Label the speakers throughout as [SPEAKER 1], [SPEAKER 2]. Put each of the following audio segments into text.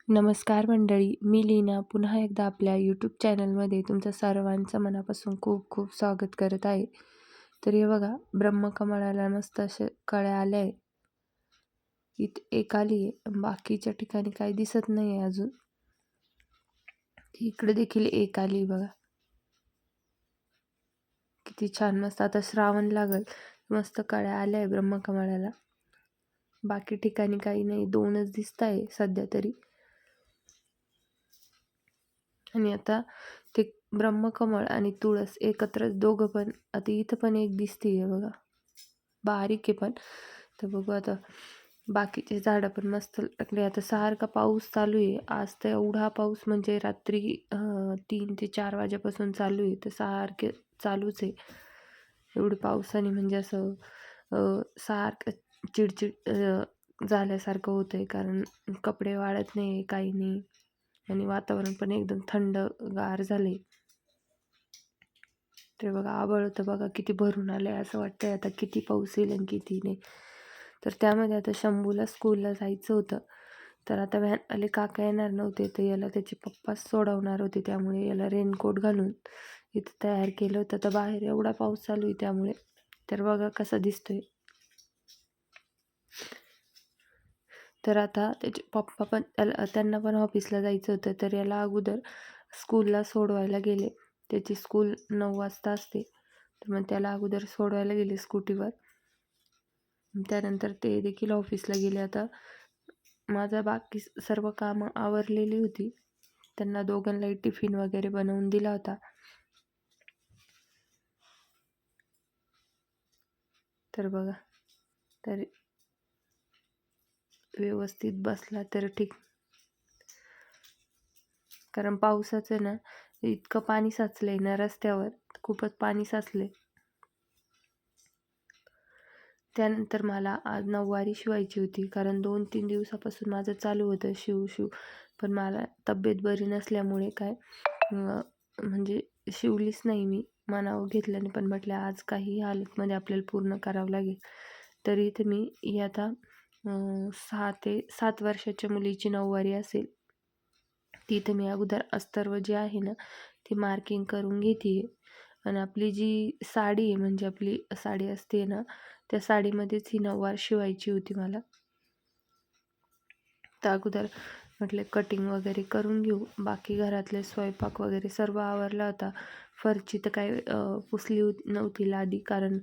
[SPEAKER 1] नमस्कार मंडळी, मी लीना पुन्हा एकदा आपल्या यूट्यूब चॅनलमध्ये तुमचं सर्वांचं मनापासून खूप खूप स्वागत करत आहे. तर हे बघा, ब्रह्मकमळाला मस्त असे कळ्या आल्या आहे. इथं एक आली आहे, बाकीच्या ठिकाणी काही दिसत नाही आहे अजून. इकडे देखील एक आली बघा. किती छान, मस्त आता श्रावण लागल, मस्त कळ्या आल्या आहे ब्रह्मकमळाला. बाकी ठिकाणी काही नाही, 2च दिसत आहे सध्या तरी. आणि आता ते ब्रह्मकमळ आणि तुळस एकत्रच दोघं पण, आता इथं पण एक दिसतीये बघा, बारीक आहे पण. तर बघू आता, बाकीचे झाडं पण मस्त लागले. आता सारखा पाऊस चालू आहे. आज तर एवढा पाऊस म्हणजे रात्री 3 ते 4 वाजेपासून चालू आहे. तर सारखे चालूच आहे. एवढं पावसाने म्हणजे असं सारखं चिडचिड झाल्यासारखं होतंय, कारण कपडे वाळत नाही, काही नाही. आणि वातावरण पण एकदम थंडगार झाले. ते बघा, आभाळ तर बघा किती भरून आलंय, असं वाटतंय आता किती पाऊस येईल आणि किती नाही. तर त्यामध्ये आता शंभूला स्कूलला जायचं होतं. तर आता व्हॅनवाले काका येणार नव्हते, तर याला त्याचे पप्पाच सोडवणार होते. त्यामुळे याला रेनकोट घालून इथं तयार केलं होतं. तर बाहेर एवढा पाऊस चालू आहे त्यामुळे. तर बघा कसा दिसतोय. तर आता त्याचे पप्पा पण त्यांना पण ऑफिसला जायचं होतं. तर याला अगोदर स्कूलला सोडवायला गेले. त्याची स्कूल 9 वाजता असते. तर मग त्याला अगोदर सोडवायला गेले स्कूटीवर. त्यानंतर ते देखील ऑफिसला गेले. आता माझा बाकी सर्व कामं आवरलेली होती. त्यांना दोघांनाही टिफिन वगैरे बनवून दिला होता. तर बघा, तर व्यवस्थित बसला तर ठीक. कारण पावसाचं ना इतकं पाणी साचलंय ना रस्त्यावर, खूपच पाणी साचलंय. त्यानंतर मला आज नऊवारी शिवायची होती, कारण 2-3 दिवसापासून माझं चालू होतं शिव. पण मला तब्येत बरी नसल्यामुळे काय म्हणजे शिवलीच नाही मी. मनावर घेतलं नाही, पण म्हटलं आज काही हालतमध्ये आपल्याला पूर्ण करावं लागेल. तरी इथे मी ही आता 6 ते 7 वर्षाच्या मुलीची नऊवारी असेल. ती इथं मी अगोदर अस्तर्व जे आहे ना, ती मार्किंग करून घेते. आणि आपली जी साडी आहे, म्हणजे आपली साडी असते ना, त्या साडीमध्येच ही नऊवार शिवायची होती मला. तर अगोदर म्हटलं कटिंग वगैरे करून घेऊ. बाकी घरातले स्वयंपाक वगैरे सर्व आवरला होता. फरची तर काही पुसली नव्हती लादी, कारण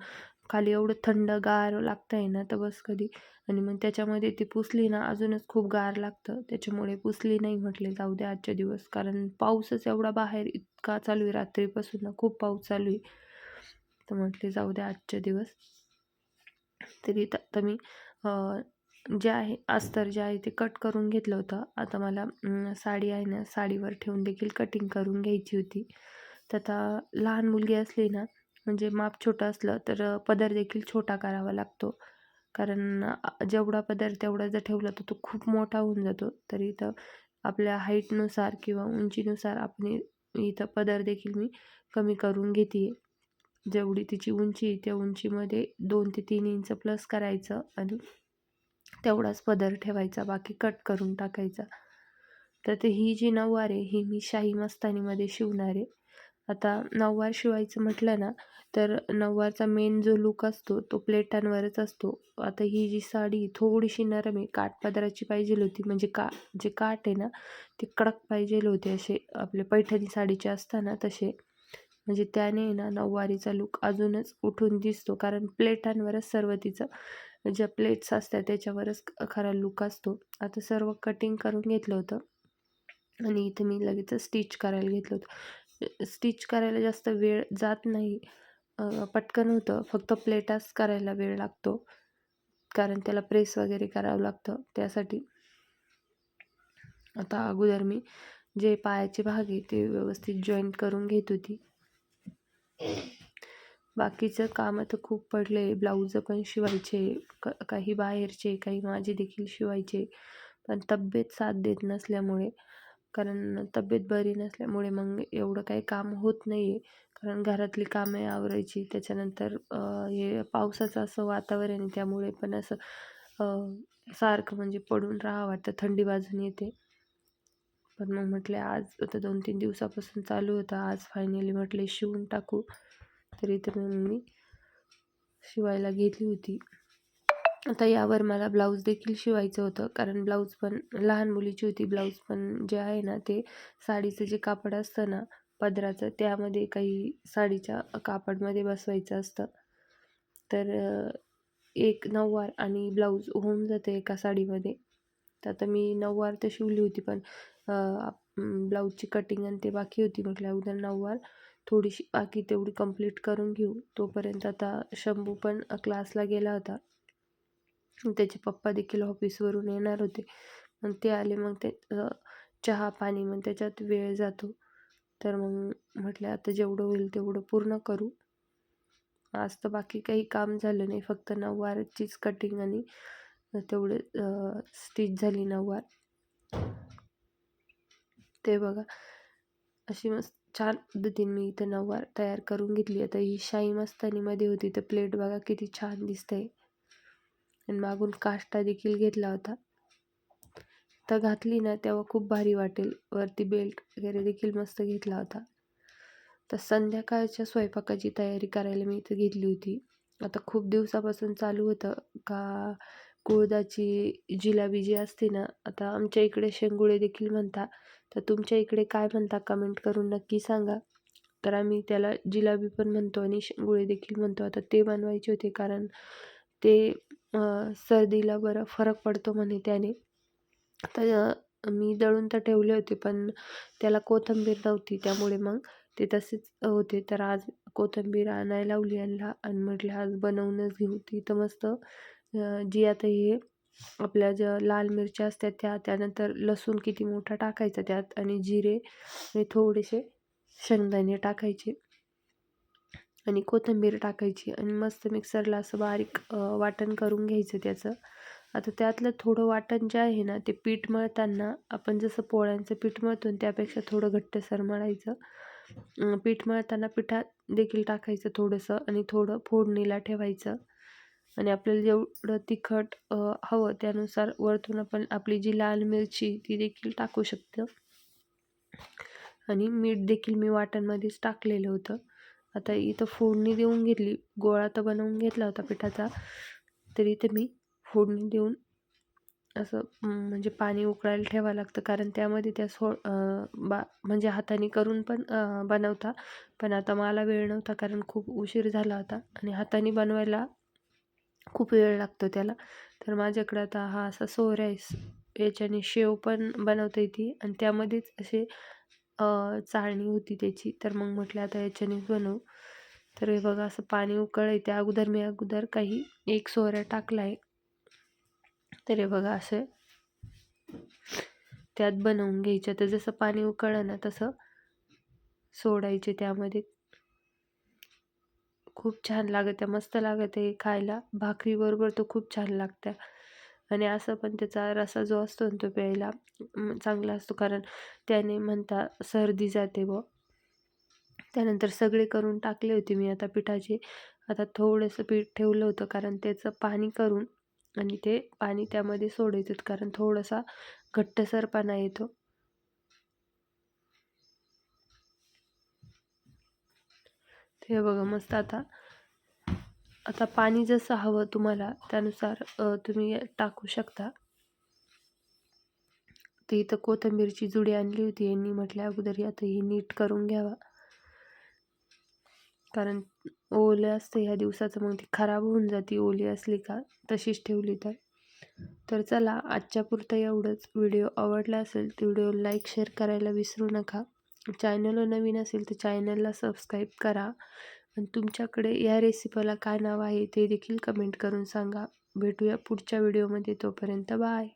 [SPEAKER 1] खाली एवढं थंडगार लागतंय ना, तर बस कधी. आणि मग त्याच्यामध्ये ती पुसली ना अजूनच खूप गार लागतं. त्याच्यामुळे पुसली नाही, म्हटले जाऊ दे आजच्या दिवस. कारण पाऊसच एवढा बाहेर इतका चालू आहे, रात्रीपासून ना खूप पाऊस चालू आहे. तर म्हटले जाऊ दे आजच्या दिवस. तरी आता मी जे आहे अस्तर जे आहे ते कट करून घेतलं होतं. आता मला साडी आहे ना, साडीवर ठेवून देखील कटिंग करून घ्यायची होती. तर आता लहान मुलगी असली ना, म्हणजे माप छोटं असलं तर पदर देखील छोटा करावा लागतो. कारण जेवढा पदर तेवढा जर ठेवला तर तो खूप मोठा होऊन जातो. तर इथं आपल्या हाईटनुसार किंवा उंचीनुसार आपण इथं पदर देखील मी कमी करून घेते. जेवढी तिची उंची आहे त्या उंचीमध्ये 2 ते 3 इंच प्लस करायचं आणि तेवढाच पदर ठेवायचा, बाकी कट करून टाकायचा. तर ते ही जी नऊवार आहे ही मी शाही मस्तानीमध्ये शिवणार आहे. आता नऊवार शिवायचं म्हटलं ना, तर नऊवारचा मेन जो लूक असतो तो प्लेटांवरच असतो. आता ही जी साडी थोडीशी नरम आहे, काठपदराची पाहिजे होती. म्हणजे जे काठ आहे ना, ते कडक पाहिजे होते, असे आपले पैठणी साडीचे असतात ना तसे. म्हणजे त्याने ना नऊवारीचा लूक अजूनच उठून दिसतो, कारण प्लेटांवरच सर्व तिचं ज्या प्लेट्स असतात त्याच्यावरच खरा लूक असतो. आता सर्व कटिंग करून घेतलं होतं आणि इथे मी लगेच स्टिच करायला घेतलं होतं. स्टिच करायला जास्त वेळ जात नाही, पटकन होतं. फक्त प्लेटाच करायला वेळ लागतो, कारण त्याला प्रेस वगैरे करावं लागतं त्यासाठी. आता अगोदर मी जे पायाचे भाग आहे ते व्यवस्थित जॉईंट करून घेत होती. बाकीचं कामं तर खूप पडले. ब्लाऊजं पण शिवायचे, काही बाहेरचे, काही माझे देखील शिवायचे. पण तब्येत साथ देत नसल्यामुळे, कारण तब्येत बरी नसल्यामुळे मग एवढं काही काम होत नाही आहे. कारण घरातली कामे आवरायची, त्याच्यानंतर हे पावसाचं असं वातावरण आहे त्यामुळे पण असं सारखं म्हणजे पडून राहावं वाटतं, थंडी वाजून येते. पण मग म्हटले आज आता 2-3 दिवसापासून चालू होतं, आज फायनली म्हटले शिवून टाकू. तरी तर मग मी शिवायला घेतली होती. आता यावर मला ब्लाऊज देखील शिवायचं होतं, कारण ब्लाऊज पण लहान मुलीची होती. ब्लाऊज पण जे आहे ना ते साडीचं जे कापड असतं ना पदराचं, त्यामध्ये काही साडीच्या कापडमध्ये बसवायचं असतं. तर एक नऊवार आणि ब्लाऊज होऊन जाते एका साडीमध्ये. तर आता मी नऊवार तर शिवली होती, पण ब्लाऊजची कटिंग आणि ते बाकी होती. म्हटलं उद्या नऊवार थोडीशी बाकी तेवढी कंप्लीट करून घेऊ. तोपर्यंत आता शंभू पण क्लासला गेला होता. त्याचे पप्पा देखील ऑफिसवरून येणार होते. मग ते आले, मग ते चहा पाणी मग त्याच्यात वेळ जातो. तर मग म्हटलं आता जेवढं होईल तेवढं पूर्ण करू. आज तर बाकी काही काम झालं नाही, फक्त नऊवारचीच कटिंग आणि तेवढे स्टिच झाली नऊवार. ते बघा अशी मस्त छान पद्धतीने मी इथं नऊवार तयार करून घेतली. आता ही शाही मस्तानीमध्ये होती, तर प्लेट बघा किती छान दिसतंय. आणि मागून काष्टा देखील घेतला होता. तर घातली ना तेव्हा खूप भारी वाटेल. वरती बेल्ट वगैरे देखील मस्त घेतला होता. तर संध्याकाळच्या स्वयंपाकाची तयारी करायला मी इथं घेतली होती. आता खूप दिवसापासून चालू होतं का कुळथाची जिलेबी जी असते ना, आता आमच्या इकडे शेंगुळे देखील म्हणतात. तर तुमच्या इकडे काय म्हणता कमेंट करून नक्की सांगा. तर आम्ही त्याला जिलेबी पण म्हणतो आणि शेंगुळे देखील म्हणतो. आता ते बनवायचे होते, कारण ते सर्दीला बरा फरक पडतो म्हणे त्याने. तर मी दळून तर ठेवले होते, पण त्याला कोथिंबीर नव्हती, त्यामुळे मग ते तसेच होते. तर आज कोथिंबीर आणायला लावली यांना आणि म्हटलं आज बनवूनच घेऊ. ती तर मस्त जी आता हे आपल्या ज्या लाल मिरच्या असतात त्यानंतर लसूण किती मोठा टाकायचा त्यात आणि जिरे आणि थोडेसे शेंगदाणे टाकायचे आणि कोथिंबीर टाकायची आणि मस्त मिक्सरला असं बारीक वाटण करून घ्यायचं त्याचं. आता त्यातलं थोडं वाटण जे आहे ना ते पीठ मळताना आपण जसं पोळ्यांचं पीठ मळतो त्यापेक्षा थोडं घट्टसर मळायचं. पीठ मळताना पिठात देखील टाकायचं थोडंसं आणि थोडं फोडणीला ठेवायचं आणि आपल्याला जेवढं तिखट हवं त्यानुसार वरतून आपण आपली जी लाल मिरची ती देखील टाकू शकतो आणि मीठ देखील मी वाटणमध्येच टाकलेलं होतं. आता इथं फोडणी देऊन घेतली. गोळा तर बनवून घेतला होता पिठाचा, तरी इथं मी फोडणी देऊन असं म्हणजे पाणी उकळायला ठेवावं लागतं, कारण त्यामध्ये त्या म्हणजे हाताने करून पण बनवता. पण आता मला वेळ नव्हता, कारण खूप उशीर झाला होता आणि हाताने बनवायला खूप वेळ लागतो त्याला. तर माझ्याकडं आता हा असा सोहरा आहे, याच्याने शेव पण बनवता येते आणि त्यामध्येच असे चाळणी होती त्याची. तर मग म्हटलं आता याच्यानेच बनवू. तर हे बघा असं पाणी उकळलं त्या अगोदर मी काही एक सोहरा टाकला आहे. तर हे बघा असं त्यात बनवून घ्यायचं. तर जसं पाणी उकळलं ना तसं सोडायचे त्यामध्ये. खूप छान लागते, मस्त लागते खायला. भाकरीबरोबर तो खूप छान लागतं आणि असं पण त्याचा रसा जो असतो ना तो प्यायला चांगला असतो, कारण त्याने म्हणता सर्दी जाते बुवा. त्यानंतर सगळे करून टाकले होते मी आता पिठाचे. आता थोडंसं पीठ ठेवलं होतं, कारण त्याचं पाणी करून आणि ते पाणी त्यामध्ये सोडायचं, कारण थोडासा घट्टसरपणा येतो. हे बघा मस्त आता आता पाणी जसं हवं तुम्हाला त्यानुसार तुम्ही टाकू शकता. तर इथं कोथिंबीरची जुडी आणली होती यांनी, म्हटल्या अगोदर आता ही नीट करून घ्यावा, कारण ओलं असतं ह्या दिवसाचं, मग ती खराब होऊन जाते ओली असली का, तशीच ठेवली तर. तर चला आजच्या पुरतं एवढंच. व्हिडिओ आवडला असेल तर व्हिडिओ लाईक शेअर करायला विसरू नका. चॅनलवर नवीन असेल तर चॅनलला सबस्क्राईब करा आणि तुमच्याकडे या रेसिपीला काय नाव आहे ते देखील कमेंट करून सांगा. भेटूया पुढच्या व्हिडिओमध्ये. तोपर्यंत बाय.